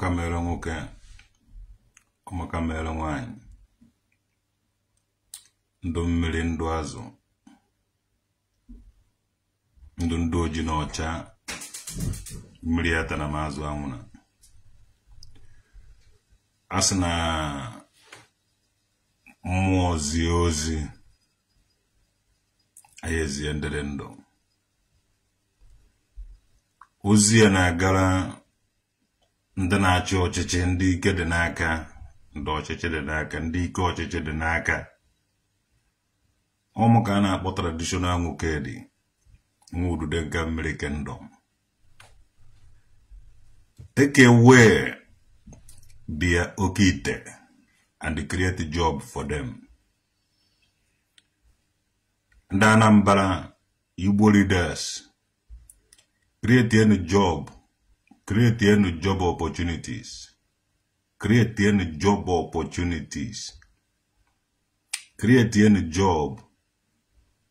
Ọmakamere nwoke, ọmakamere nwanyị, ndụ mmiri ndụ azụ, ndụ oji na ọcha, mmiri ata na mazụ anwụna. Asị na mmụọ zie ozi ayazie ndere ndụ. Ozi ya na-agara ndị na-achị ọchịchị, ndị ike dị n'aka, ndị ọchịchị dị n'aka, ndị ike ọchịchị dị n'aka. Ọmụ ka a na-akpọ traditional nwoke dị nwa udude nke mmiri kingdom. Take away their okite and create a job for them. Ndị Anambra Igbo leaders, create a job. Create any job opportunities. Create any job opportunities. Create any job.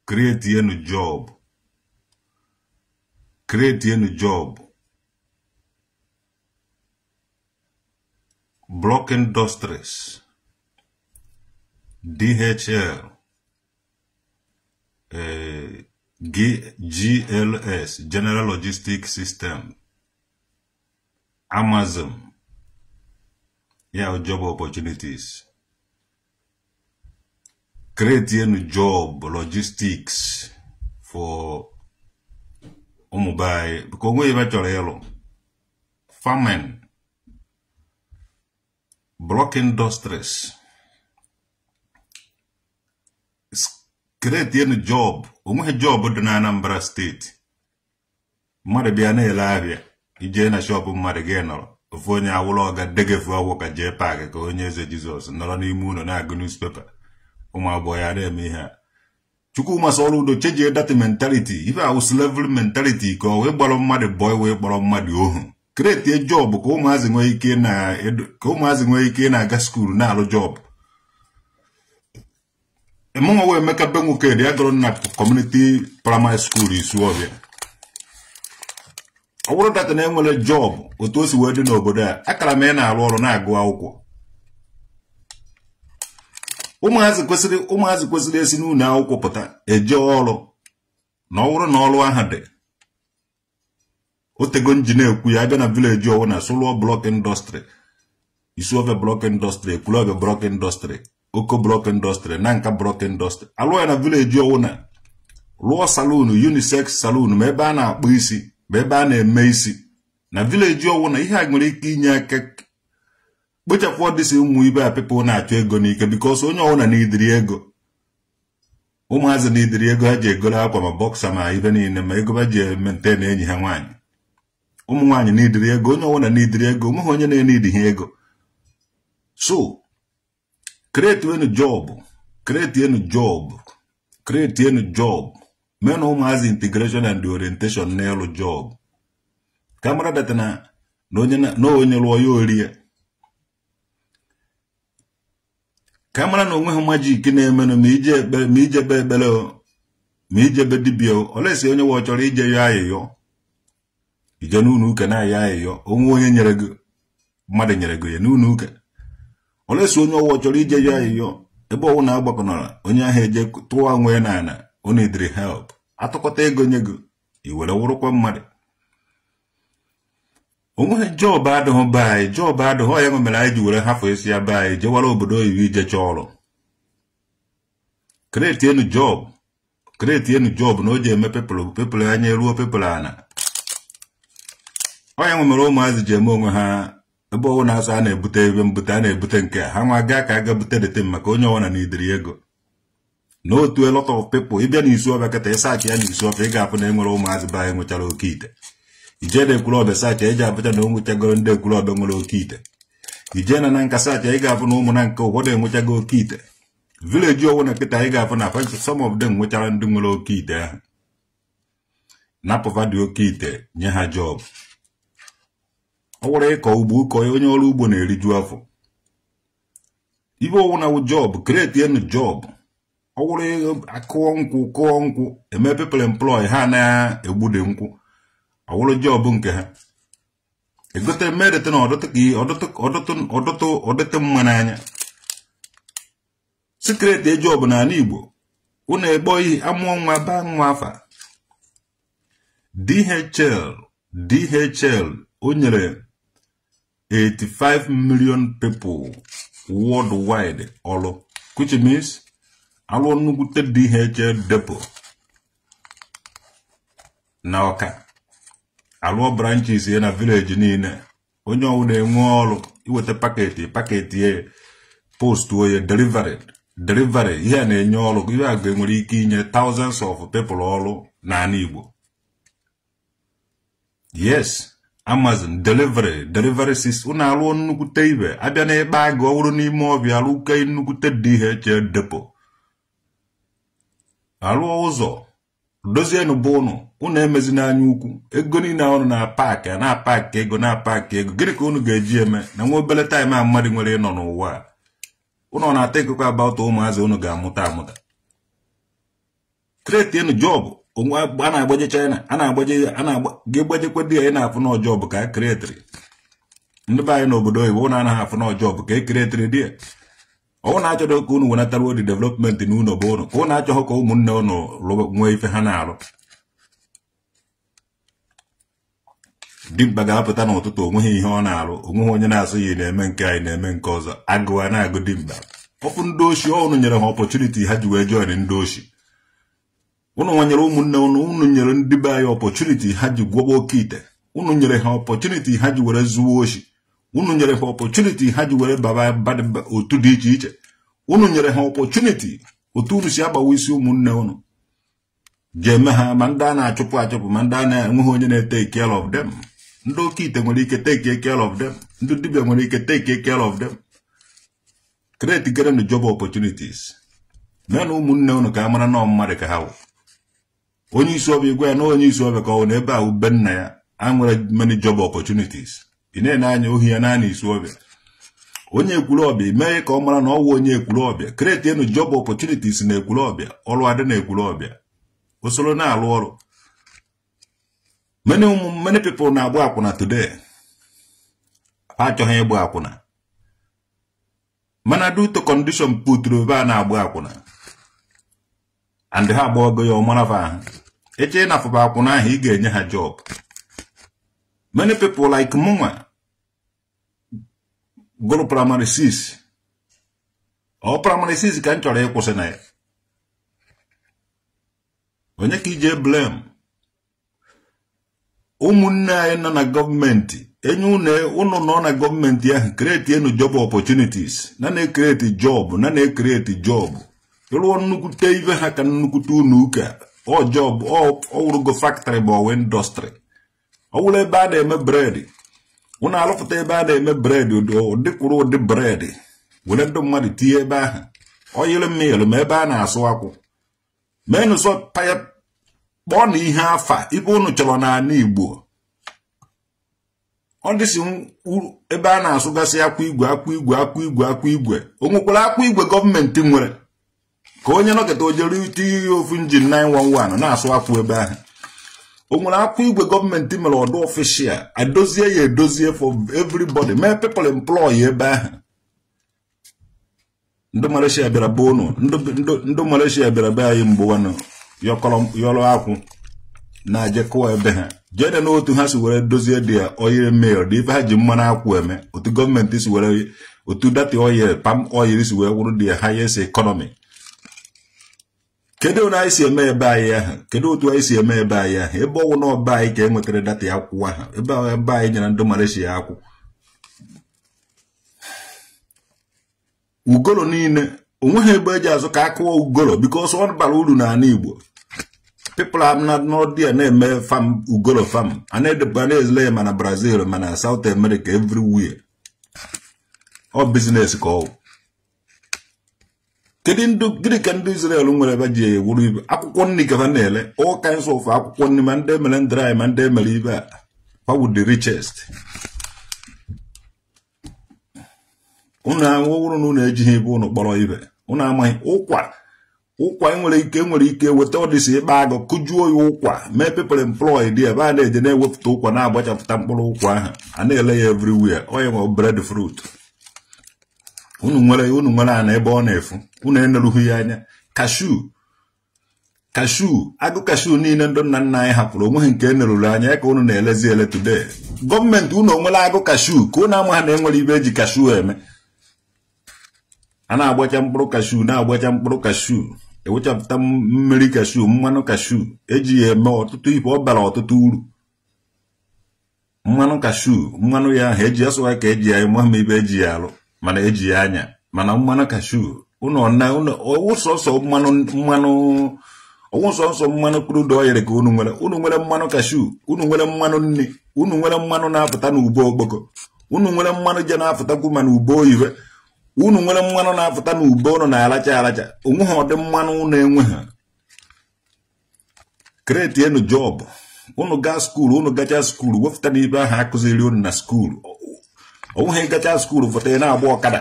Create any job. Create any job. Block Industries. DHL. GLS. General Logistics System. Amazon, yeah, job opportunities. Creating job logistics for mobile because we eventually farming, block industries. Creating job, job in Anambra State. Mother be an elavia. Ije na shop mmadụ gị nọrọ ofu onye awụlọ ga degefu awụ ka jee paak ka onye eze Jizọs nọrọ n'ime ụlọ na-agụ newspaper ụmụ agbọghọ ya na-eme ihe a. Chukwuma Soludo chejie that mentality, ife awụ slavery mentality ka o wee gbara mmadụ boy wee gbara mmadụ ohu. Create a job ka ụmụazị nwee ike na-aga school na-alụ job. Emunwa wee Emeka Benwoke dị agụrụ na community primary school Isuọbịa. Ọ bụrụ data na enwere job otu o si wee dị n'obodo a, akara m na-arụ ọrụ na-agụ akwụkwọ. Ụmụazị kwesịrị esi n'ụlọ akwụkwọ pụta eje ọrụ na ọ bụrụ na ọrụ ahụ dị. Otego nji na-ekwu ya abịa na village ọwụ na Soludo block industry, Isuọbịa block industry, Ekwulọbịa block industry, Oko block industry, Nanka block industry. Alụ ya na village ọwụ na lụọ saloon, unisex saloon ma ebe a na-akpụ isi, ebe a na-eme isi na village ọwụ na ihe a nwere ike inye aka kpochapụ ọdịsị ụmụ ibe a people na-achọ ego n'ike because onye ọwụ na n'idiri ego. Ụmụazị n'idiri ego ha ji egoro akwa ma bọksa ma ibe niile ma ego ha ji maintain na enyi ha nwaanyị. Ụmụ nwaanyị n'idiri ego, onye ọwụ na n'idiri ego, ụmụ ha onye na-enidi ha ego. So create any job, create any job, create any job. Men ụmụazị integration and orientation n'elu job. Kamara data na onye lụọ ya orie. Kamara na onwe ha magic na-emenụ ma ijebe ekpere ma ijebe dibịa olesi onye wọ chọrọ ije ya ayịyọ. Ije n'ụlọ ụka na-aya ayịyọ, onwe onye nyere gị mmadụ nyere gị ya n'ụlọ ụka. Olesi onye wọ chọrọ ije ya ayịyọ ebe ọwụ na-agbakọnọrọ onye ahụ eje tụwa nwe na o needri help. Atụkọta ego nye gị iwere wụrụkwa mmadụ. Onwe job adịghị be anyị, job adịghị ya mere anyị ji were hafụ isi ya be anyị jewara obodo oyibo ije chọọ ọrụ. Create any job, create any job na o ji eme people anya eruo people ana. Ọ ya mere ụmụazị ji eme onwe ha ebe ọwụ na-asọ a na-ebute ebe mbute a na-ebute nke ha nwa gaa ka aga bute dete maka onye ọwụ na n'idiri ego. No to a lot of people, even in Isuọbịa kata ịsaachị ya na Isuọbịa ị ga-afụ na enwere ụmụazị be anyị nwechara oke ite. Ije na Ekwulọbịa saachị eji apụta na onwechagoro ndị Ekwulọbịa nwere oke ite. Ije na Nanka saachị ị ga-afụ na ụmụ na nke ụfọdụ enwechago oke ite. Village ọwụ na kịta ị ga-afụ na some of them nwechara ndị nwere oke ite ahụ. Napụva dị oke ite nye ha job. Ọ wụrụ ịkọ ugbo ụkọ onye ọrụ ugbo na-eriju afọ. Ibe ọwụ na job, create any job. Ọ wụrụ kụọ nkwụ eme people employ ha na-egbude nkwụ. Ọ wụrụ job nke ha. egote merete na ọdụtụ mmananya secret job na ala Igbo unu egbo ihe amụọ nwa ba nwa afa DHL o nyere 85 million people worldwide ọlụ, which means alụ nnukwu DHL depot na Ọka, alụ branches na village niile. Onye ọwụ na-enwe ọrụ iweta paketi post oye delivery ihe na-enye ọrụ, ihe a ga-enwere ike inye thousands of people ọrụ n'ala Igbo. Yes, Amazon delivery system unu alụ nnukwute ibe abịa na ebe agụ ọwụrụ n'ime ọbịa alụke nnukwute DHL depot, alụ ụzọ dozienụ bụ unu emezi n'anya ukwu ego niile ọrụ na paakị ego gịnị ka unu ga-eji eme na nwa obele time a mmadụ nwere ịnọ n'ụwa unu na-ata ekekwa about ụmụazị unu ga-amụta create enu job a na-agbaje China ga-egbajekwa di ya na-afụ na job ka creatri ndị be anyị n'obodo oyibo unu anaghị afụ na job ka creatri di ya. Ọ na-achọrọ ka unu wenatara odi development na unu bụ unu ka unu achọghị ka ụmụnne unu nwee ife ha na-arụ. Dimkpa ga-apụta n'ụtụtụ onweghị ihe ọ na-arụ, onweghị onye na-asụ ya na-eme nke anyị na-eme nke ọzọ, agụwa na-agụ dimkpa. Ọfụ ndị oshi unu nyere ha opportunity ha ji wee join ndị oshi. Unu nwanyere ụmụnne unu nyere ndị be anyị opportunity ha ji gwọba oke ite. Unu nyere ha opportunity ha ji were zuo oshi. Unu nyere ha opportunity ha ji were baba otu dị iche iche. Unu nyere ha opportunity otu unu si agbawa isi ụmụnne unu ga-eme ha ma ndị a na-achụpụ ma ndị a na-enweghị onye na-take care of them. Ndị oke ite nwere ike take care of them, ndị dibịa nwere ike take care of them. Create the job opportunities. Men ụmụnne unu ka amara na mmadụ ka ha. Onye isi ọbịa igwe ya na onye isi ọbịa ka ọ na ebe ahụ be nna ya a nwere many job opportunities. Ị na-anya ohi ya naanị isi ọbịa. Onye ekwuru ọbịa mee ka ọ mara na ọ wụ onye ekwuru ọbịa. Create enu job opportunities na ekwuru ọbịa, ọrụ adị na ekwuru ọbịa. Usoro na-alụ ọrụ. Many people na-agba akwụna today. Achọghị ịgba akwụna. Mana due to condition puturu ebe a na-agba akwụna. And ha agbago ya ọmara fa ahụ. Eche na afụba akwụna ahụ ị ga-enye ha job. Many people like Munwa go primary 6. Or primary 6 ka nchọrọ ịkwụsị na ya. Onye ka ije blame? Ụmụnne anyị nọ na gọọmenti, enye unu nọ na gọọmenti ahụ create enu job opportunities, na na-create job. Ịrụọ nnukwute ibe ha ka nnukwute unu ụka, ọ job, ọ wụrụgo factory ma ọ industry. Ọ wụrụ ebe a na-eme bread. Unu alụpụta ebe a na-eme bread dịkwuru ụdị bread. Were ndị mmadụ tinye ebe ahụ. Ọ yiri mmiri ma ebe a na-asụ akwụ. Menụ sọ paya kpọọ na ihe afa ibe unu chọrọ n'ala Igbo. Ọ dịsị ebe a na-asụgasị akwa igwe. O nwekwara akwa igwe gọọmenti nwere. Ka onye nọkịta ojere iti ofu njin 911 na-asụ akwụ ebe ahụ. O nwere akwa igwe gọọmenti mere ọdụ official, edozie for everybody, mee people employ ebe ahụ. Ndị Malaysia bịara be unu, ndị Malaysia bịara be anyị mgbe yọrọ akwụ na-aje kụwa ebe ha. Jede n'otu ha si were dozie dị oil mail, dị ife ha ji mmanụ akwụ eme, otu gọọmenti si were, otu dati oil, palm oil si were wụrụ dị highest economy. Kedu na anyị si eme ebe anyị ahụ? Kedu otu anyị si eme ebe anyị ahụ? Ebe ọwụ na ọba anyị ka enwetara data ya akwụkwọ ahụ. Ebe anyị nyere ndị Malaysia akwụ. Ugolo niile, onweghị ebe eji azụ ka akụwa ugolo because ọ bara uru n'ala Igbo. People have not there na-eme farm ugolo farm. A na-ezile ma na Brazil ma na South America everywhere. Ọ business ka ọ. Gịnị ka ndị Israel nwere ebe ji ewuru ibe akwụkwọ nri ka ha na-ele all kinds of akwụkwọ nri ma ndị emere ndịrị ma ndị emere ibe a would the richest. Unu anwụrụ na unu ejighị ebe unu kpọrọ ibe unu amaghị ụkwa ụkwa nwere ike weta ọdịsi ịkpa agụ kụjuo ya ụkwa mee people employed dị ebe a na-eje na-ewepụta ụkwa na-agbachapụta mkpụrụ ụkwa ahụ a na-ele ya everywhere onye nwe bread fruit unu nwere ana ebe ọ na-efu unu enerughị ya anya kashu agụ kashu niile ndị nna nna anyị hapụrụ onweghị nke eneruru anya ka unu na-elezi ele today gọọmenti unu onwere agụ kashu ka unu ama ha na enwere ibe eji kashu eme a na-agbacha mkpụrụ kashu ewechapụta mmiri kashu mmanụ kashu eji ya eme ọtụtụ ife ọ bara ọtụtụ uru mmanụ kashu mmanụ ya ahụ eji asụwa ka eji ya eme ma ibe eji ya alụ mana eji ya anya mana mmanụ kashu ọwụ sọsọ mmanụ crude oil ka unu nwere mmanụ kashu unu nwere mmanụ nri unu nwere mmanụ na-apụta n'ube okpoko unu nwere mmanụ je na-apụtakwu ma n'ube oyibe unu nwere mmanụ na-apụta n'ube ụnụ na-alacha onwe ha ọdị mmanụ na-enwe ha kreti enu job unu gaa skuulu unu gacha skuulu wepụta n'ibe ahụ akụziri unu na skuulu onwe ha gacha skuulu fọta na-agba ọkada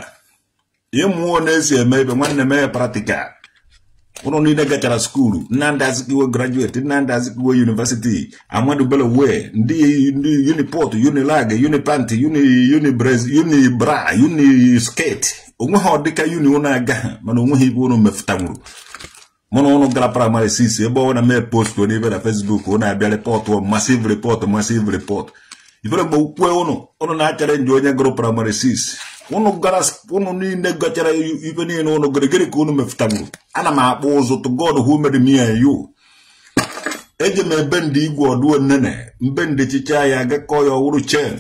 ịmụọ na-esi eme ibe nwanne mee praktikal unu niile gachara skuulu Nnamdi Azikiwe graduate Nnamdi Azikiwe University Ahmadu Bello Way ndị Uniport Unilag Unipanti Unibra Uniskate onwe ha ọdịka uni unu aga mana onwe ha ibe unu mefụtanwuru mana unu gara primary 6 ebe ọ na mee post n'ibe na Facebook unu abịa report massive report ifere mgbe ukwe unu na-achara nje onye gụrụ primary 6 unu niile gachara ibe niile unu gịrị ka unu mefụtanwuru ana m akpọ ụzụ to God who made me and you eji m ebe ndị igwe ọdụ nnene mbe ndị chicha ya agakọ ya ọwụrụ chen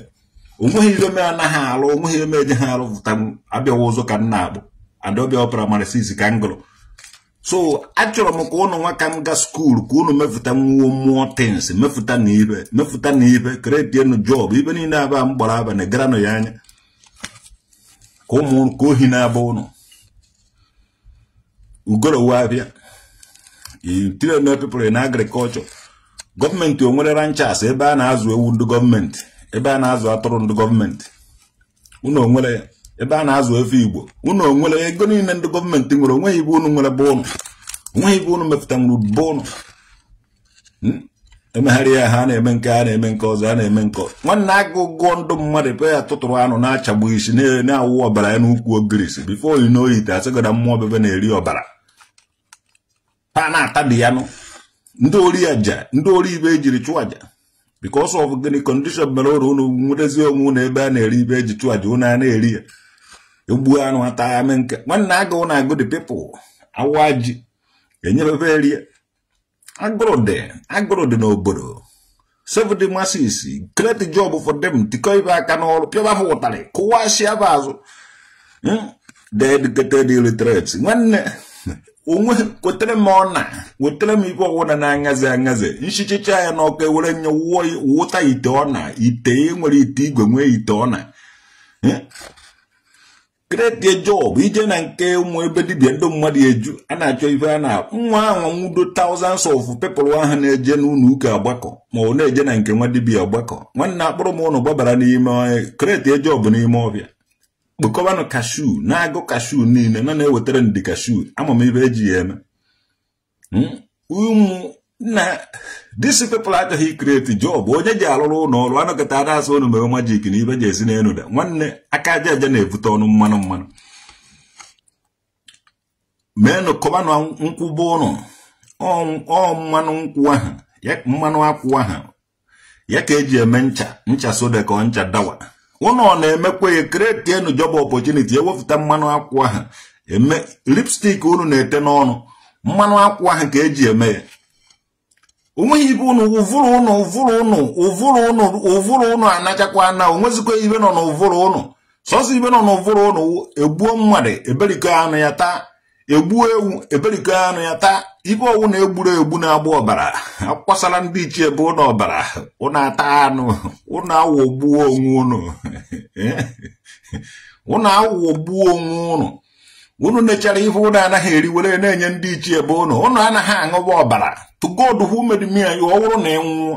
onweghị ibe me anaghị alụ onweghị ime eji ha alụpụta abịawa ụzọ ka nna akpụ adọbịa primary 6 ka m gụrụ so achọrọ m ka unu nwa ka m ga skuulu ka unu mefụta nwuo mmụọ tins mefụta na ibe kretienu job ibe niile aba m gbara aba na garanụ ya anya ka ụmụ ka ohi na-aba ụnụ ugorowe abịa itire na people in agriculture gọọmenti onwere ranchers ebe a na-azụ ewu ndị gọọmenti ebe a na-azụ atụrụ ndị gọọmenti unu onwere ebe a na-azụ efe Igbo unu onwere ego niile ndị gọọmenti nwere onweghị ibe unu nwere bụ ụnụ onweghị ibe unu mepụta nwere bụ ụnụ emegharị ya ha na-eme nke a na-eme nke ọzọ a na-eme nke nwanne agụgụ ndụ mmadụ pe ya tụtụrụ anụ na-achagbu isi na-awụ ọbara ya n'ukwu ogirisi before you know it asịgoda mmụọ bebe na-eri ọbara ha na-atadị ya nụ ndị ori aja ndị ori ibe ejiri chụọ aja because of gịnị condition mere ụrụ unu nwetezi onwe na ebe a na-eri ibe eji chụọ aja unu a na-eri ya egbuo anụ ata ya mee nke nwanne agụụ na agụ the people awa ji enyebebe erie agụrụ dị n'obodo save the masses create job for them tikọ ibe aka n'ọrụ pịaba ha ụtarị kụwashi aba azụ the educated illiterate nwanne onwe kwetere m wetere m ibe ọwụna na-angaze nchichicha ya n'ọkụ ewere nye wụta ite ọna ite nwere ite igwe nwee ite ọna create a job ije na nke ụmụ ebe dibịa ndị mmadụ eju a na-achọ ife a na nwa anwa nwudo thousands of people ahụ na-eje n'ụlọ ụka agbakọ ma ọ na-eje na nke nwa dibịa agbakọ nwanne akpụrụ m ụnụ gbabara n'ime create a job n'ime ọbịa kpokọbanụ kashu na-agụ kashu niile na-ewetara ndị kashu ama m ibe eji ya eme ụmụ na these people achọghị create job onye ji alụrụ ụlọ ọrụ anọkọta ada asụ ụnụ mere majik na ibe ji esi n'elu da nwanne aka aja aja na-ebute ọnụ mmanụ meenụ kọbanụ nkwụba ụnụ mmanụ nkwụ ahụ mmanụ akwụ ahụ ya ka eji eme ncha soda ka ncha dawa ụnọ na-emekwa ya create enu job opportunity ewepụta mmanụ akwụ ahụ eme lipstick unu na-ete n'ọnụ mmanụ akwụ ahụ ka eji eme ya onweghị ibe unu ụvụrụ unu anachakwa na onwezikwa ibe nọ n'ụvụrụ unu sọsọ ibe nọ n'ụvụrụ unu egbuo mmadụ eberikọ anụ ya taa egbuo ewu eberikọ anụ ya taa ibe ọwụ na-egburu egbu na-agba ọbara akwasara ndị ichie ebe ụnọ ọbara ụnọ ata anụ ụnọ awụgbuo onwe unu nechara ihe ụnọ anaghị eriwere na-enye ndị ichie ebe ụnọ anaghị aṅụba ọbara to God who made me and you ọ bụrụ na ịnwụọ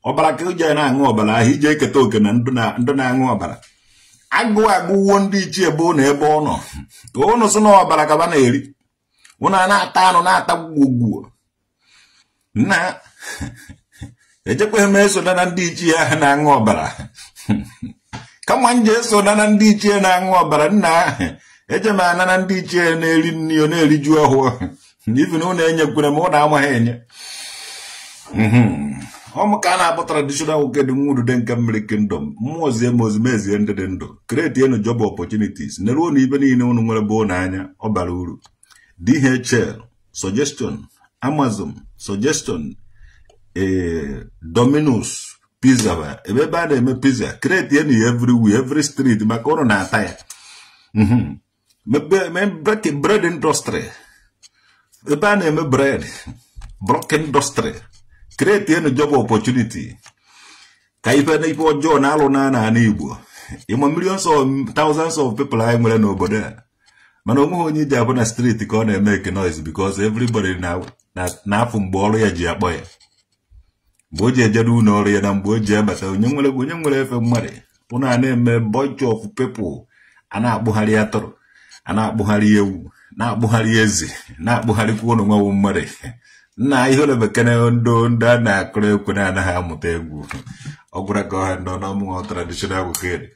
ọbara ka ije na-aṅụ ọbara ahụ ije eketa oke na ndụ na-aṅụ ọbara agụwuo ndị ichie ebe ụnọ ebe ọ nọ ụnụ sị na ọbara ka ba na-eri Una na-ata anụ na-ata gwugwu na ejekwe meso na ndị ichie ha na-aṅụ ọbara kama nje so na ndị ichie na-aṅụ ọbara nna ejema na ndị ichie na-eri nri na-eriju ọhụụ even ụna enyekwere m ụna amaghị enye ọmụka na-abụ traditional nwoke dị nwurude nke mmiri kingdom mmụọzie ma ozimezie ndị dị ndụ create enu job opportunities neruo na ibe niile unu nwere bụ n'anya ọ bara uru DHL suggestion Amazon suggestion Domino's pizza ebe a na-eme pizza create enu everywhere every street maka ụrụ na-ata ya bread industry ebe a na-eme bread block industry create enu job opportunity ka ife na ife ọjọọ na-alụ na Igbo ịma millions of thousands of people anyị nwere n'obodo a mana onweghị onye ji abụ na street ka ọ na-eme noise because everybody na-afụ mgbe ọrụ ya ji akpọ ya mgbe o ji ejere ụlọ ọrụ ya na mgbe o ji abata onye nwere efe mmadụ ụnụ a na-eme bunch of people a na-akpụgharị atụrụ a na-akpụgharị ewu na-akpụgharị ezi na-akpụgharịkwa ụnụ nwawu mmadụ nna ihe ole bekene ndị a na-akụrụ ekwe na-anaghị amụta egwu ọ gwara ka ọha ndị ọnụọmụnwa traditional wukedi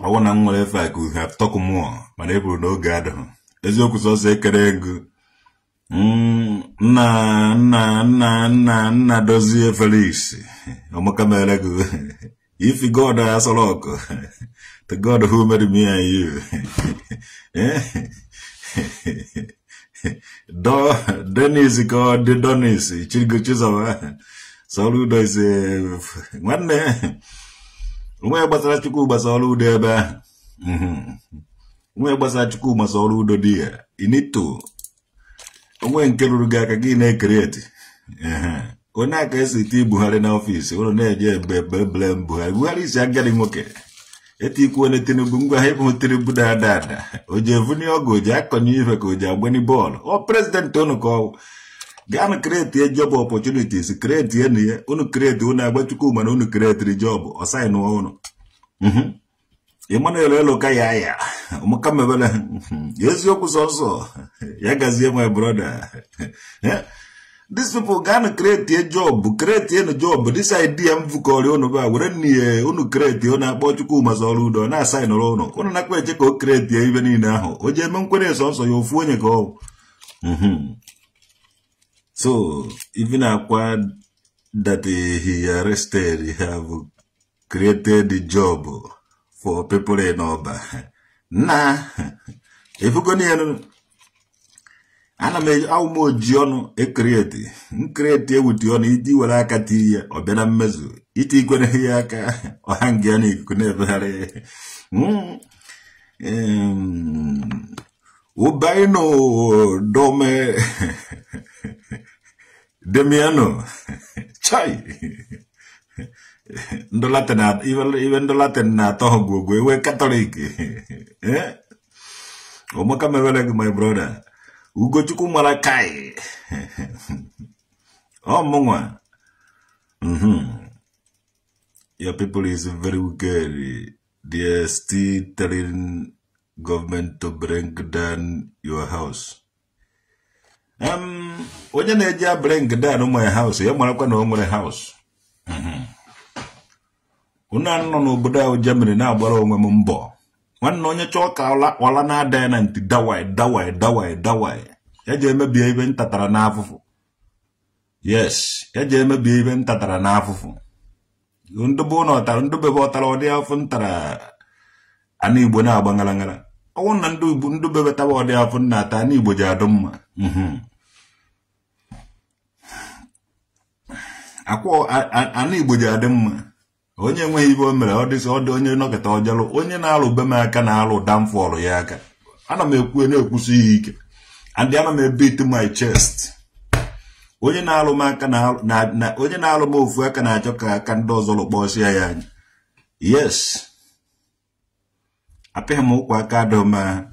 ọwụ na m nwere efe a ka uhe atọkụ mmụọ mana e buru n'oge adịghị eziokwu sọsọ ekere ego nna dozie Felix ọmaka mere gị if God has a look the God who made me and you Dennis God Donis Chigo Chizawa Soludo is one day nwe gbasara Chukwu gbasara udo ebe ahụ nwe gbasara Chukwu gbasara udo dị ya you need to onwe nke ruru gị aka gị na-ekreti onye aka esi iti Buhari n'ọfịs ụlọ na-eje ebele Buhari isi agadi nwoke etikwuo na Tinubu ngwa ha ịbụ Tinubu dada o ji evuni ọgụ o ji akọnye ife ka o ji agbani bọọlụ ọ prezidenti unu ka ọ gaa create job opportunities create ya unu create unu agba Chukwu mana unu create job ọ sign unu Emmanuel Eloka ya ụmụka mebele eziokwu sọsọ ya gazie my brother these people gonna create a job this idea mvukọrị unu ba were n'ihe unu create unu akpọ Chukwu masa ọrụ udo na assign unu nakwa eche ka o create ibe niile ahụ o ji eme nkwere sọsọ ya ofu onye ka ọ so even acquired that he arrested, he have created the job for people in Oba. Nah, if you go near Anna how more John a create with your iti walakati or benamezu, iti gwenhiaka or hangiani could never have Ubaino dome Demiano Chai the Latin even the Latin Togo we Catholic Omaka my brother Ugo Chukumalakai Oh Mongwa your people is very wicked. They are still telling government to bring down your house. When you bring down my house, you want to know my house. Unan no Buddha Germany now, but on Mumbo. One no you talk all na den and dawai. Yaje may be even Tataranafu. Yes, Yaje may be even Tataranafu. Undubono, Tandubota, they often tara. Ani bona bangalangala. I want to do bundu beta what they often not any bojadum. Aqua ani bojadum. Onye nwe ibo mere ọ dị sọ onye nọketa ọjalo onye na-alụ be m aka na-alụ damfọlụ ya aka ana m ekwu na-ekwusi ike and ana m beat my chest onye na-alụ m aka na onye na-alụ m ofu aka na-achọ ka aka ndị ọzọ lụkpọsịa ya anya yes apịa m ụkwa aka doma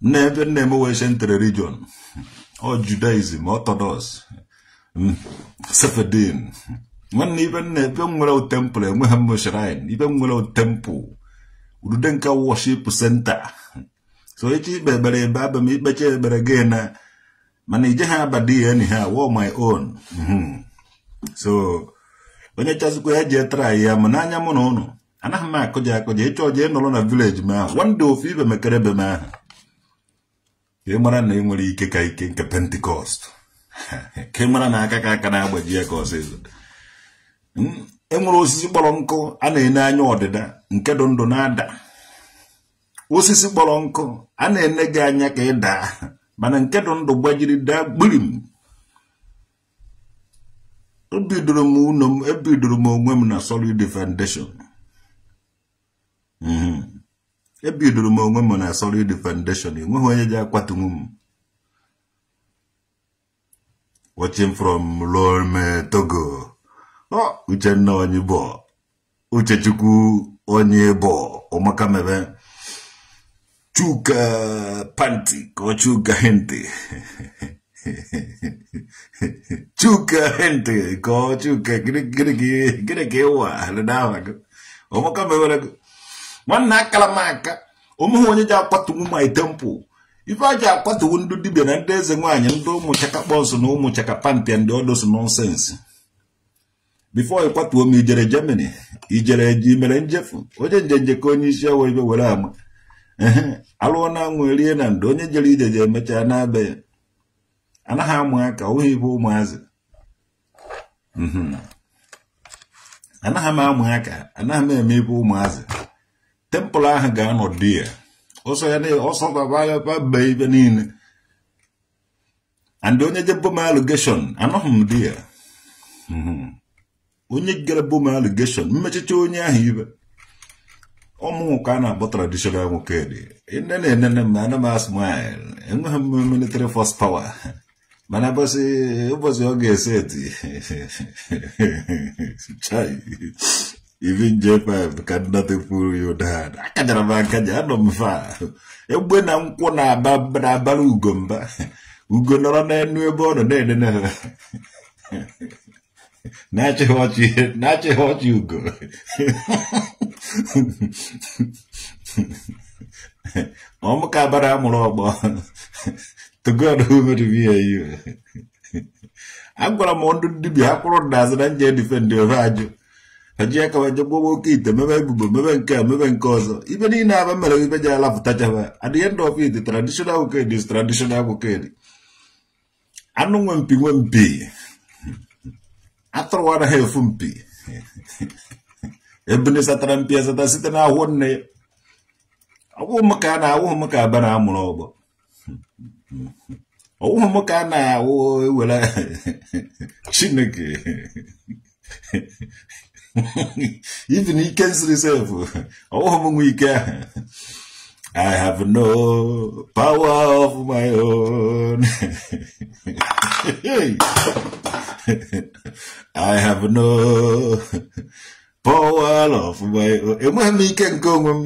n'ebe nne m wee Central Region or Judaism Orthodox Sephardim When even a temple, we have shrine, even will temple. Ududenka worship center. So echi bebere baba mi beche beregena. Manije ha badi anyhow, all my own. So when you just go ahead try ya mananya mono. Anahma koja echo je no na village ma. One day of even mekerebe ma. Kemara na nwere ike ka ike nke Pentecost. Kemara na aka na agbaji ya ka ọsịsọ. Enwere osisi kpọrọ nkụ a na-ene anya ọdịda nke dị ndụ na-ada. Osisi kpọrọ nkụ a na-ene gị anya ka ịda mana nke dị ndụ gbajiri daa gbirim. Ebidoro m onwe m na solid foundation. Ebidoro m onwe m na solid foundation. Enweghị onye ji akwatu m. Watching from Lome, Togo. Oh, Uchenna onye bo. Uchechukwu onye bo. Omakamebe. Chuka panty. Ko chuka hente. Chuka hente. Ko chuka gire wa. Ledawa. Omakamebe. Mwana kalamaka. Omuhu onye ji akwatu m my temple. If I just put the window dibia and there's a one and do muchaka boss no muchaka panty and all those nonsense. Before I put to me Germany, Ijere Jimmer and Jeff, what did Jaconi show over where I'm? Alona William and Donya Jelly the Mechana Bay. And a hammock, a wee who was. And a hammock, and I may me who was. Temple I had gone or dear. Also, the baby in and don't you get boom allegation? I know him, dear. When you get a boom allegation, Machichonia heave. Omo kana but traditional mukedi. In the man smile, and military force power. Manabasi was your guess. Even J5 cannot fool you, Dad. I can't have a cajadum fire. When I'm quona babalugumba, who go on a new board and then Nature what you go. Omacabara Morobo to God who would be you. I'm going to be a pro doesn't defend your radio. Ajaka wajobo kite mebe nkozo even in aba mele beja la futacha at the end of it the traditional okay is traditional okay anu wempi atro wada he fumpi ebne satrampi sata sitana wonne awu maka bana amulobo awu maka na wo wala chineke. Even he can himself. Oh, I have no power of my own. I have no power of my own. And when he can go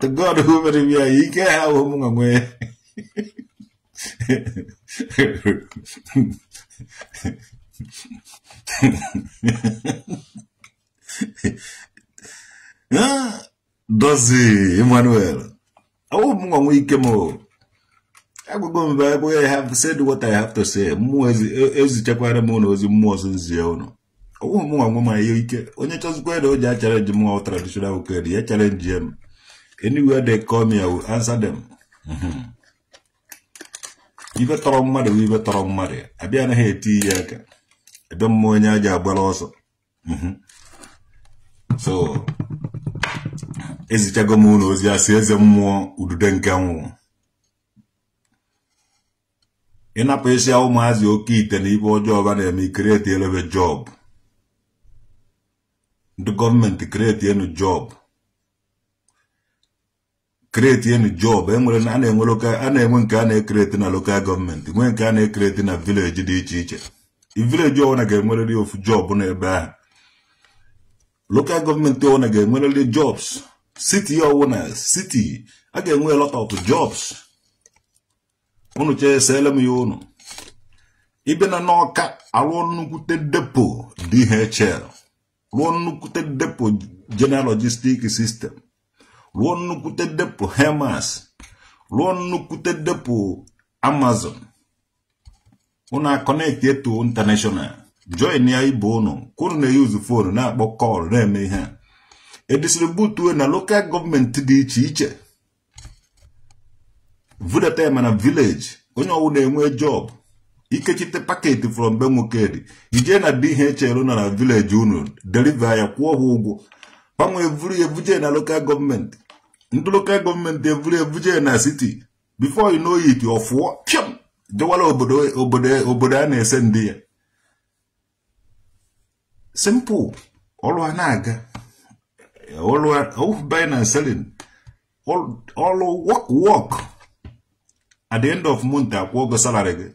to God who he can have away. Dozy Emmanuel. Oh, Mwikemo. I will go back where I have said what I have to say. More as Chakwara Mono is more than Ziono. Oh, Mwama Yike. When you just go to challenge more traditional, okay, challenge them. Anywhere they call me, I will answer them. Even Tom Mother, we were Tom Mother. I be on a head tea yaka. I don't know any job also. So, is it a gomono? Is ya says a more Ududenka? In a place, how much you keep and if your job and me create a job. The government create a job. Create a job. And when I am local, and can create in a local government. When can I create in a village? If village owner get more of job on a bar. Local government owner get more jobs. City owners, city, I get a lot of jobs. Ono che sele mi ono. Ibe na noka alon nukute depot DHL. Lon nukute depot general logistic system. rụọ nnukwute depo Hermas, rụọ nnukwute depo Amazon, unu connect to international, join ya ibe unu, kunu na-use phone na-akpọ call na-eme ihe e distribute na local government dị iche iche, vudata ya na village, onye ọwụ na-enwe job, ikechite paket from be nwokedi, ije na DHL na village unu, deliver ya kwụọ ha ụgwọ, panwe evuje na local government, ndị local government evuje na city, before you know it, ọfụọ, piam, dewala obodo a na-ese ndị ya. Simple, ọrụ a na-aga, ọrụ buying and selling, all work. At the end of month, I go salary.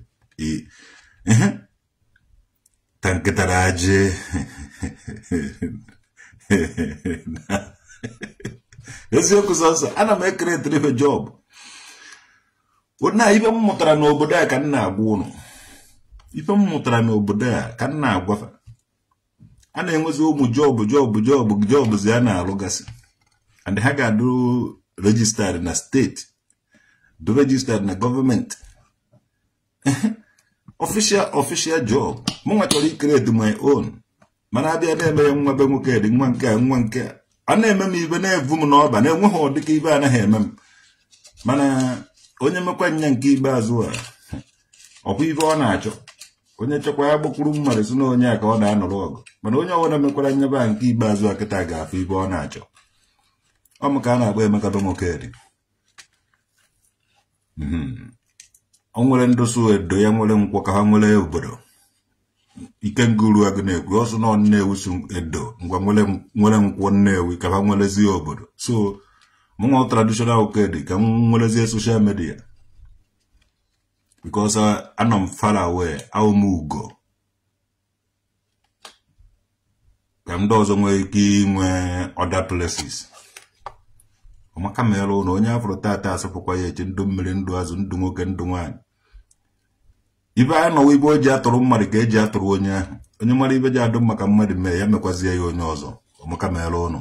Tanketaraje. Yes, you could also. Ana make create a job. What na even mutara no oboda kan na agwo no. Even mutara no oboda kan na agwafa. Ana enwezi umu job ziana alugasi. And ha ga do registered na state. Do registered na government. Official job. Munga chori create my own. Mana abia na-eme nwa be nwoke dị nwa nke a na-eme m ibe na-evu m n'ọba na-enwe ha dịka ibe a naghị eme m. Mana onye mekwa nya nke ikpeazụ a ọkwa ibe ọ na-achọ. Onye chekwa ya gbakwuru mmadụ si na onye a ka ọ na-anụrụ ọgụ. Mana onye ọbụla mekwara nyeba nke ikpeazụ a kịta ga-afụ ibe ọ na-achọ. Ọ m ka a na-agba Emeka be nwoke dị. O nwere ndosu edo ya nwere nkwọ ka ha nwere obodo. Ike nguru agụ na-ekwu ọsọ na Nnewi edo ngwa nwere nkwọ Nnewi ka ha nwerezi obodo. So mụnwa traditional okedi ka m nwerezi social media because I'm far away awumugo ka m dozo nwere ike inwe other places. Ọmaka mere ụlọ onye afro tata asụpụkwa ya eche ndụ mmiri ndụ azụ ndụ nwoke ndụ nwaanyị. Ibe a nọwa ibe o ji atụrụ mmadụ ka eji atụrụ onye ahụ. Onye mara ibe ji adụ maka mmadụ mee ya mekwazie ya onye ọzọ. Ọmaka mere ụlọ.